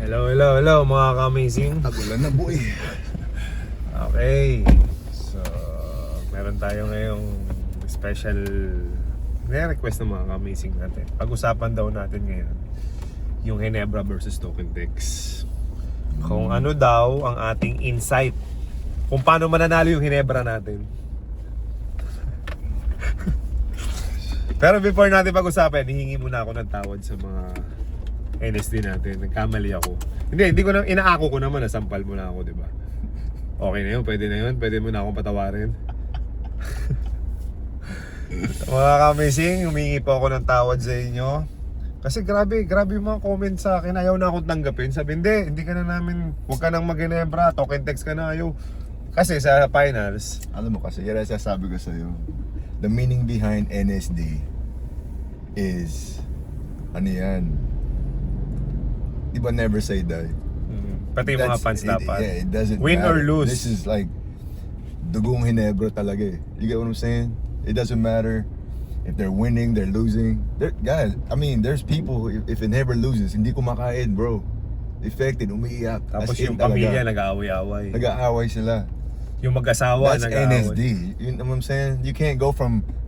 Hello mga ka-amazing. Tagulan na boy. Okay. So, meron tayo ngayong special request ng mga ka-amazing natin. Pag-usapan daw natin ngayon yung Ginebra versus Tokentex. Kung ano daw ang ating insight kung paano mananalo yung Ginebra natin. Pero before natin pag-usapan, hihingi muna ako ng tawad sa mga NSD natin. Nagkamali ako. Hindi ko na, inaako ko naman, nasampal mo na ako, di ba? Okay na yun, pwede mo na akong patawarin. Mga ka-amazing, humingi po ako ng tawad sa inyo. Kasi grabe yung mga comment sa akin, ayaw na akong tanggapin. Sabi, hindi ka na namin, huwag ka nang mag-Ginebra, Tokentex ka na, ayaw. Kasi sa finals, Alam mo kasi, yan ang sasabi ko sa'yo. The meaning behind NSD is, ano yan? Di ba never say die? pati yung mga fans dapat. Yeah, it doesn't win matter. or lose. This is like, dugong Ginebra talaga eh. You get what I'm saying? It doesn't matter if they're winning, they're losing. Guys, I mean, there's people, if Ginebra loses, hindi kumakain, bro. Affected, umiiyak. Tapos As in yung pamilya talaga. nag-aaway-aaway. Nag-aaway sila. Yung mag-asawa That's nag-aaway. NSD. You know what I'm saying? You can't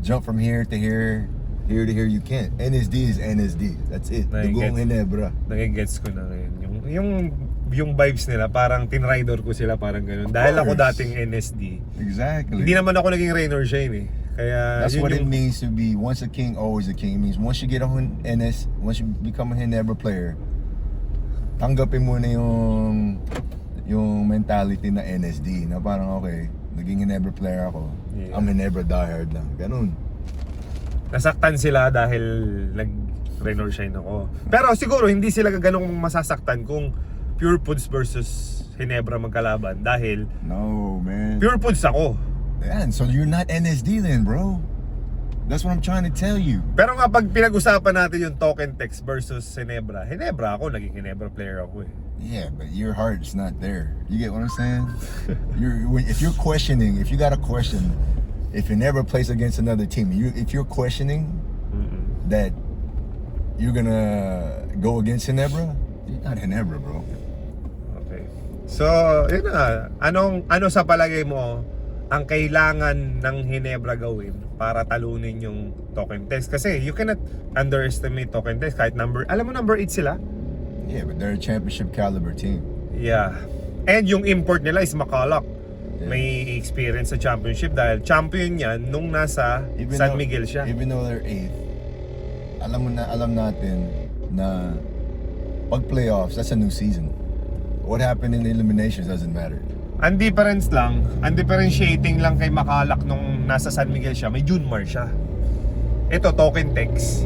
jump from here to here to here. You can't. NSD is NSD. That's it. Dugong Ginebra. Nagigets ko na ngayon. Yung vibes nila, parang tinrider ko sila, parang ganun. Dahil ako dating NSD. Exactly. Hindi naman ako naging rain or shine eh. Kaya That's yun what it yung, means to be once a king, always a king. It means once you get on NS, once you become a Ginebra player, tanggapin mo na yung mentality na NSD na parang okay, naging Ginebra player ako. Yeah. I'm Ginebra diehard lang. Ganun. nasaktan sila dahil nag-rain or shine ako. Pero siguro hindi sila ganong masasaktan kung Pure Foods versus Ginebra magkalaban dahil No, man. Pure Foods ako. Man, so you're not NSD then, bro. That's what I'm trying to tell you. Pero nga pag pinag-usapan natin yung Tokentex versus Ginebra ako, naging Ginebra player ako eh. Yeah, but your heart's not there. You get what I'm saying? If you're questioning, if you got a question, if you never plays against another team, if you're questioning that you're gonna go against Ginebra, you're not Ginebra, bro. Okay. So, yun na. Ano sa palagay mo ang kailangan ng Ginebra gawin para talunin yung Tokentex? Kasi you cannot underestimate Tokentex kahit alam mo number 8 sila? Yeah, but they're a championship caliber team. Yeah. And yung import nila is McCulloch. Yeah. May experience sa championship dahil champion yan nung nasa San Miguel siya. Even though they're 8th, alam natin na pag playoffs, that's a new season. What happened in the eliminations doesn't matter. Ang differentiating lang kay McCulloch nung nasa San Miguel siya, may Junmar siya. Ito, Tokentex.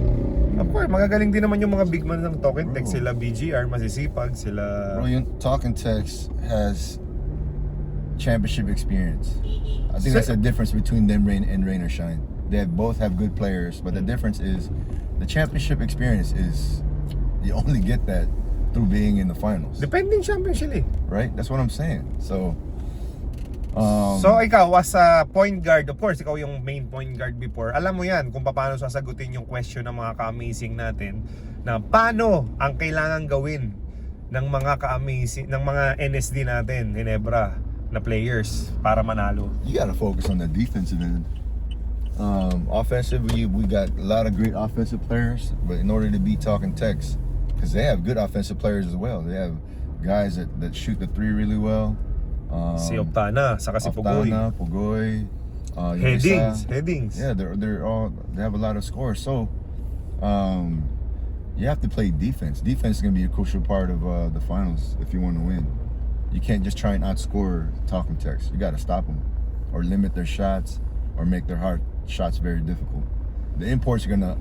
Of course, magagaling din naman yung mga big man ng Tokentex. Sila BGR, masisipag, sila... Bro, yung Tokentex has championship experience. I think that's the difference between them and Rain or Shine. They both have good players, but the difference is the championship experience is you only get that through being in the finals. Depending championship eh. Right? That's what I'm saying. So ikaw as a point guard, of course, ikaw yung main point guard before. Alam mo yan kung paano sasagutin yung question ng mga ka-amazing natin na paano ang kailangan gawin ng mga ka-amazing, ng mga NSD natin, Ginebra na players para manalo. you gotta focus on the defensive end. Offensively, we got a lot of great offensive players, but in order to beat Tokentex, because they have good offensive players as well. They have guys that shoot the three really well. Si Optana, saka si Pugoy. Pugoy, yung Headings. Yeah, they have a lot of scores. So, you have to play defense. Defense is gonna be a crucial part of the finals if you want to win. You can't just try and outscore Tokentex. You got to stop them, or limit their shots, or make their hard shots very difficult. The imports are gonna.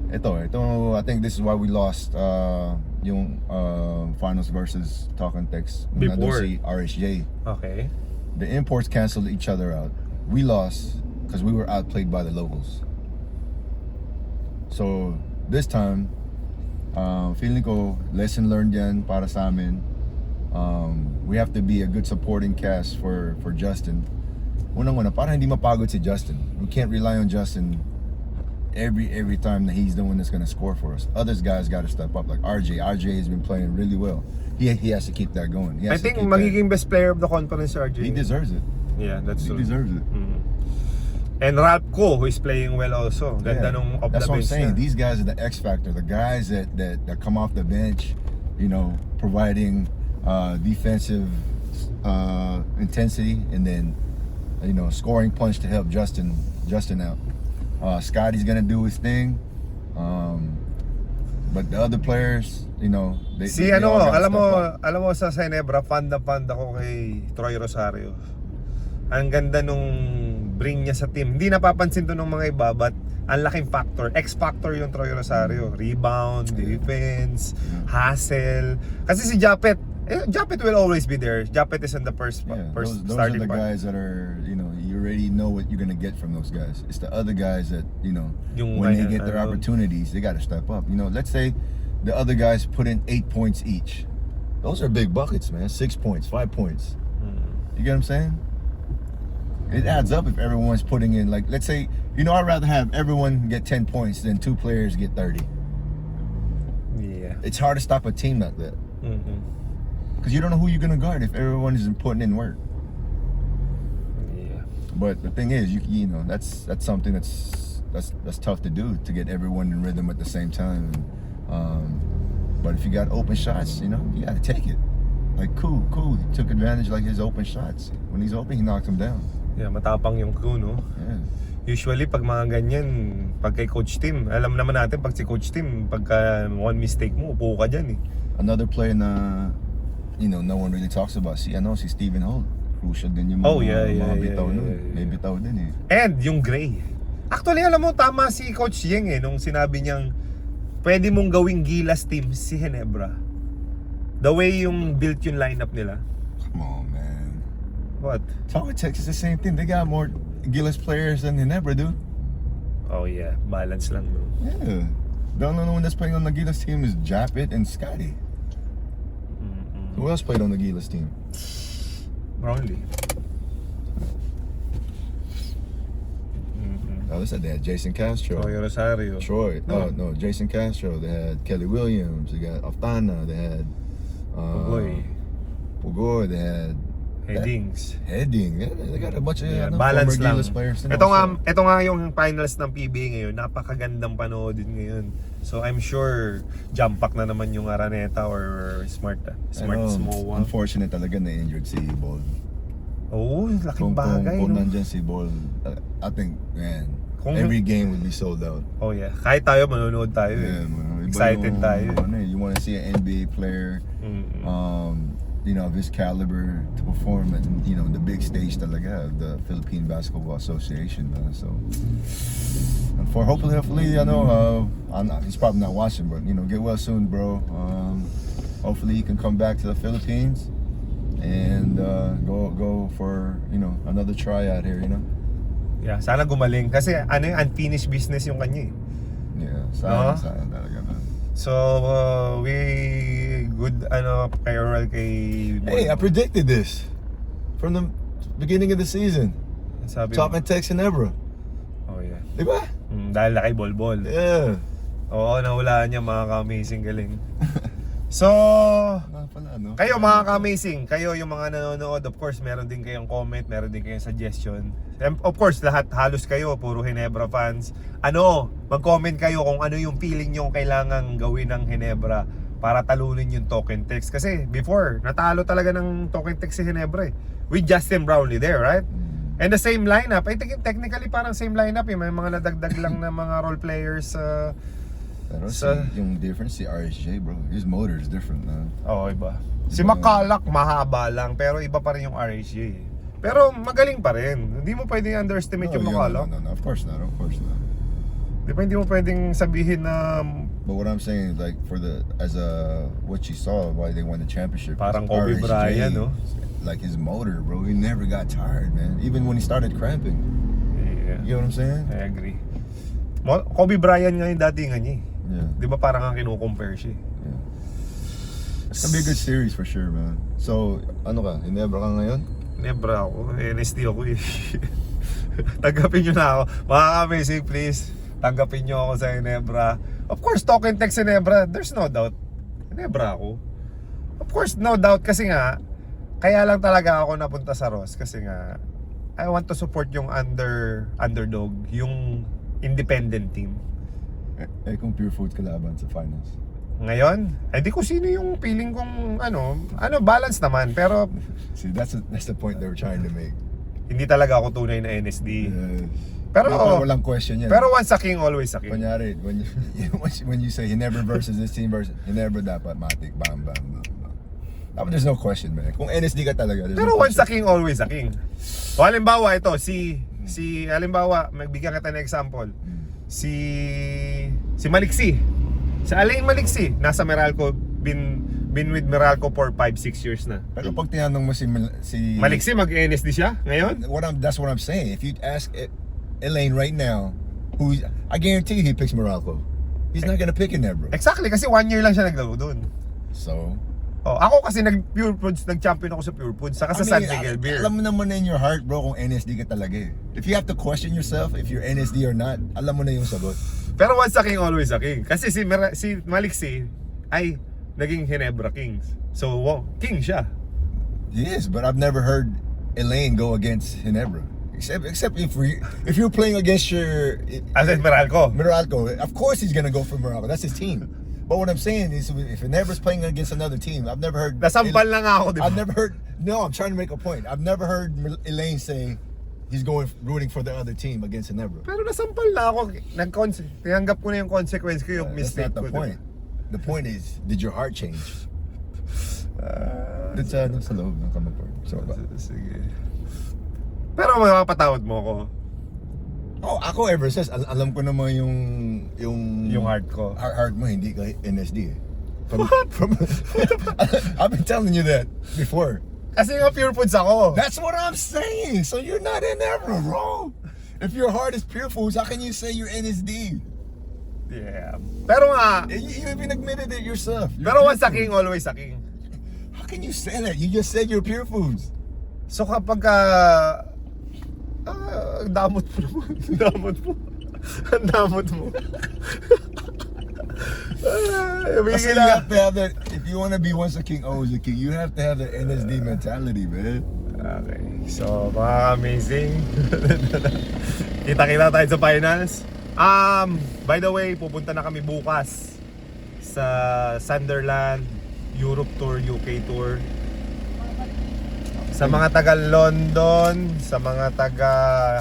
I think this is why we lost yung finals versus Tokentex Before RSJ. Okay. The imports canceled each other out. We lost because we were outplayed by the locals. So this time, feeling ko lesson learned yan para sa amin. We have to be a good supporting cast for Justin. Unang-una, para hindi mapagod si Justin. We can't rely on Justin every time that he's the one that's gonna score for us. Others guys got to step up. Like RJ has been playing really well. He has to keep that going. He I has to think keep magiging best player of the conference, RJ. He deserves it. Yeah, that's He true. deserves it. And Ralph Ko, who is playing well also. Ganda nung off That's the what I'm bench saying. niya. These guys are the X factor. The guys that come off the bench, you know, providing defensive intensity, and then, you know, scoring punch to help Justin out. Scotty's gonna do his thing, but the other players, you know, they Ano, all gotta alam step up. mo sa Ginebra, fan ako kay Troy Rosario. Ang ganda nung bring niya sa team. Hindi napapansin to ng mga iba, but ang laking factor, X factor yung Troy Rosario. Rebound, defense, hustle. Kasi si Japet will always be there. Japet is in the first Those are starting the part. guys that are, you know, you already know what you're gonna get from those guys. It's the other guys that, you know, Yung when they may- get their opportunities, they got to step up. You know, let's say the other guys put in 8 points each. Those are big buckets, man. 6 points, 5 points. You get what I'm saying? It adds up if everyone's putting in, like, let's say, you know, I'd rather have everyone get 10 points than 2 players get 30. Yeah. It's hard to stop a team like that Mm-mm. because you don't know who you're gonna guard if everyone isn't putting in work. Yeah. But the thing is, you know, that's something that's tough to do, to get everyone in rhythm at the same time. But if you got open shots, you know, you got to take it. Like cool, he took advantage, like his open shots. When he's open, he knocked them down. Yeah, matapang yung Ko, no? Yeah. Usually, pag mga ganyan, pag kay Coach Tim, alam naman natin, pag si Coach Tim, pagka one mistake mo, upo ka dyan eh. Another player na, you know, no one really talks about. Si Stephen Holt. Crucial din yung Oh, mga yeah. bitaw nun. May bitaw din eh. And yung Gray. Actually, alam mo, tama si Coach Yeng eh, nung sinabi niyang, pwede mong gawing Gilas team si Ginebra. The way yung built yung lineup nila. Come on, man. What? Talking Texas, the same thing. They got more Gillis players than Ginebra do. Oh yeah, balance lang no. Yeah. The only one that's playing on the Gilas team is Japet and Scotty. Who else played on the Gilas team? Brownlee. Oh, they said they had Jason Castro. Troy Rosario. Troy. No. No, Jason Castro. They had Kelly Williams. They got Aftana. They had Pugoy. They had Headings. Heading. Yeah, they got a bunch of Balance former lang. Gilas players. Ito nga yung finals ng PBA ngayon. Napakagandang panoodin ngayon. So I'm sure jump pack na naman yung Araneta or Smart Samoa. Unfortunate talaga na injured si Ball. Oh, laking bagay. Kung No? nandyan si Ball, I think, man, Kung- every game would be sold out. Oh yeah. Kahit tayo, manonood tayo Yeah, eh. man. Iba Excited yung, tayo. You want to see an NBA player, you know, of his caliber to perform at, you know, the big stage talaga of the Philippine Basketball Association. So, and hopefully, I know, he's probably not watching, but, you know, get well soon, bro. Hopefully he can come back to the Philippines and go for, you know, another try out here, you know. Yeah, sana gumaling. Kasi unfinished business yung kanya eh. Yeah, sayang talaga, man. So, we good payroll kay Hey, I predicted this from the beginning of the season. Sabi Talking Tex and Ebra. Oh yeah. Di ba? Dahil lakay bol-bol. Yeah. Oo, nahulaan niya mga ka-amazing galing. So, kayo mga ka-amazing, kayo yung mga nanonood, of course, meron din kayong comment, meron din kayong suggestion. And of course, halos kayo, puro Ginebra fans. Mag-comment kayo kung ano yung feeling nyo kailangan gawin ng Ginebra para talunin yung Token Tex. Kasi before, natalo talaga ng Token Tex si Ginebra eh. With Justin Brownlee there, right? And the same lineup. I think technically parang same lineup eh. May mga nadagdag lang na mga role players. Pero yung difference, si RSJ, bro. His motor is different, man. Oo, iba. Si McCulloch, mahaba lang. Pero iba pa rin yung RHJ eh. Pero magaling pa rin. Hindi mo pwedeng underestimate yung McCulloch. No, of course not. Hindi mo pwedeng sabihin na But what I'm saying is, like, what you saw, why they won the championship. Parang Kobe Bryant, no? Like his motor, bro. He never got tired, man. Even when he started cramping. Yeah. You know what I'm saying? I agree. Kobe Bryant nga yung datingan niya eh. Yeah. Di ba parang ang kinukompare siya eh. Yeah. It's gonna be a good series for sure, man. So, ano ka? Ginebra ka ngayon? Nebra ako. NST ako eh. Tagapin nyo na ako. Mga ka-amazing, please. tanggapin nyo ako sa Ginebra. Of course, talk and text Ginebra, there's no doubt. Ginebra ako. Of course, no doubt kasi nga, kaya lang talaga ako napunta sa Ross kasi nga, I want to support yung underdog, yung independent team. Kung Pure Foods kalaban sa finals. Ngayon, di ko sino yung feeling kong balance naman. Pero See, that's the point they were trying to make. hindi talaga ako tunay na NSD. Pero walang question yan. Pero once a king, always a king. Kunyari, when you say Ginebra versus this team versus Ginebra, dapat matik, bam, bam, bam, bam. Dapat there's no question, man. Kung NSD ka talaga, there's Pero no once a question. king, always a king. So halimbawa ito, halimbawa, magbigyan kita ng example. Si Maliksi. Si Alain Maliksi, nasa Meralco, been with Meralco for 5-6 years na. Pero pag tinanong mo si Maliksi, mag-NSD siya ngayon? That's what I'm saying. If you ask Elaine right now, I guarantee he picks Morocco. He's not gonna pick Ginebra. Exactly, kasi 1 year lang siya naglaro doon. So, ako kasi nag-Pure Foods, nag-champion ako sa Pure Foods, saka sa San Miguel Beer. alam mo naman in your heart, bro, kung NSD ka talaga eh. If you have to question yourself if you're NSD or not, alam mo na yung sagot. Pero once a king, always a king. Kasi si Maliksi ay naging Ginebra Kings. So, king siya. Yes, but I've never heard Elaine go against Ginebra. Except if you're playing against your As in Meralco. Morocco, of course he's gonna go for Morocco. That's his team. But what I'm saying is, if Ginebra's playing against another team, I've never heard. Nasampal lang ako, di ba? I've never heard. No, I'm trying to make a point. I've never heard Elaine say he's rooting for the other team against Ginebra. Pero nasampal na ako. Tinanggap ko na yung consequence ko, yung That's mistake not the ko. point. The point is, did your heart change? Dun sa loob ng kamay. So, Sige. Pero mapapatawad mo ako. ako ever since, alam ko naman Yung heart ko. Heart mo, hindi ka NSD eh. I've been telling you that before. Kasi nga Pure Foods ako. That's what I'm saying. So you're not Ginebra, bro. If your heart is Pure Foods, how can you say you're NSD? Yeah. Pero nga, You even admitted it yourself. You're pero Pure once a Foods. king, always a king. How can you say that? You just said you're Pure Foods. So kapag damot mo naman. Damot mo. Ang damot mo. Kasi you have to have that. If you want to be once a king, always a king, you have to have that NSD mentality, man. Okay. So, mga amazing. Kita-kita tayo sa finals. By the way, pupunta na kami bukas sa Sunderland Europe Tour, UK Tour. Sa mga taga London, sa mga taga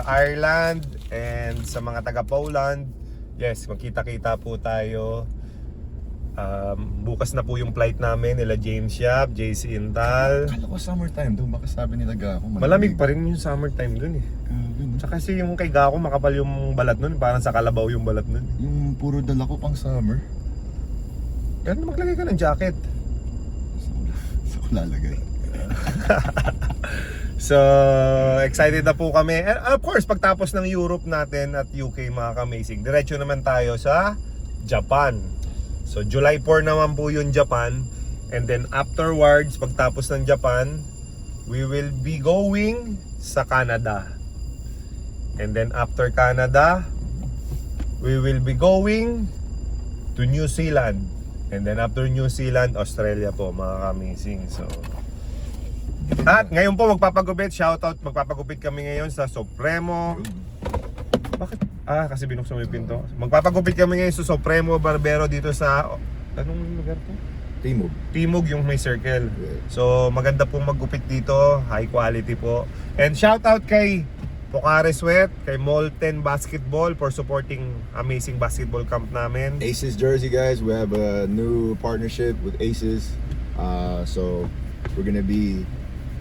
Ireland, and sa mga taga Poland, yes, magkita-kita po tayo. Bukas na po yung flight namin nila James Yap, JC Intal. Kala ko summertime doon, baka sabi nila Gako. Malamig pa rin yung summertime dun eh. Tsaka kasi yung kay Gako makapal yung balat nun, parang sa kalabaw yung balat nun. Yung puro dala ko pang summer. Pero maglagay ka ng jacket. Saan ko lalagay? So, excited na po kami. And of course, pagtapos ng Europe natin at UK mga ka-amazing, diretso naman tayo sa Japan. So, July 4 naman po yung Japan. And then afterwards, pagtapos ng Japan, we will be going sa Canada. And then after Canada, we will be going to New Zealand. And then after New Zealand, Australia po mga ka-amazing. So, at ngayon po magpapagupit, shoutout, magpapagupit kami ngayon sa Supremo. Bakit? Kasi binuksan mo yung pinto. Magpapagupit kami ngayon sa Supremo Barbero dito sa, anong lugar to? Timog. Timog, yung may circle. So maganda pong maggupit dito, high quality po. And shoutout kay Pocare Sweat, kay Molten Basketball for supporting amazing basketball camp namin. Aces jersey, guys. We have a new partnership with Aces. So we're gonna be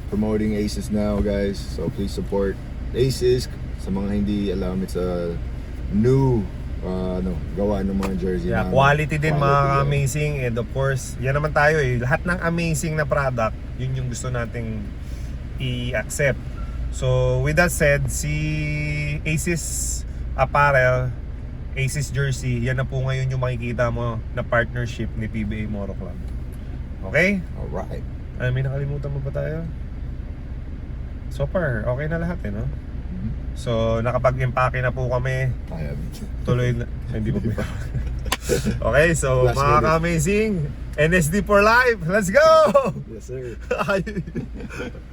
promoting Aces now, guys. So please support Aces. Sa mga hindi alam, it's a new gawa ng mga jersey. Yeah, namin. quality din mga yeah. amazing. And of course, yan naman tayo eh. Lahat ng amazing na product, yun yung gusto nating i-accept. So with that said, si Aces Apparel, Aces Jersey, yan na po ngayon yung makikita mo na partnership ni PBA Moro Club. Okay? Alright. May nakalimutan mo ba tayo? So far, okay na lahat eh, no? So, nakapag-impake na po kami. I haven't. Tuloy na. Hindi po ba? Okay, so Last mga minute. ka-amazing, NSD for life. Let's go! Yes, sir.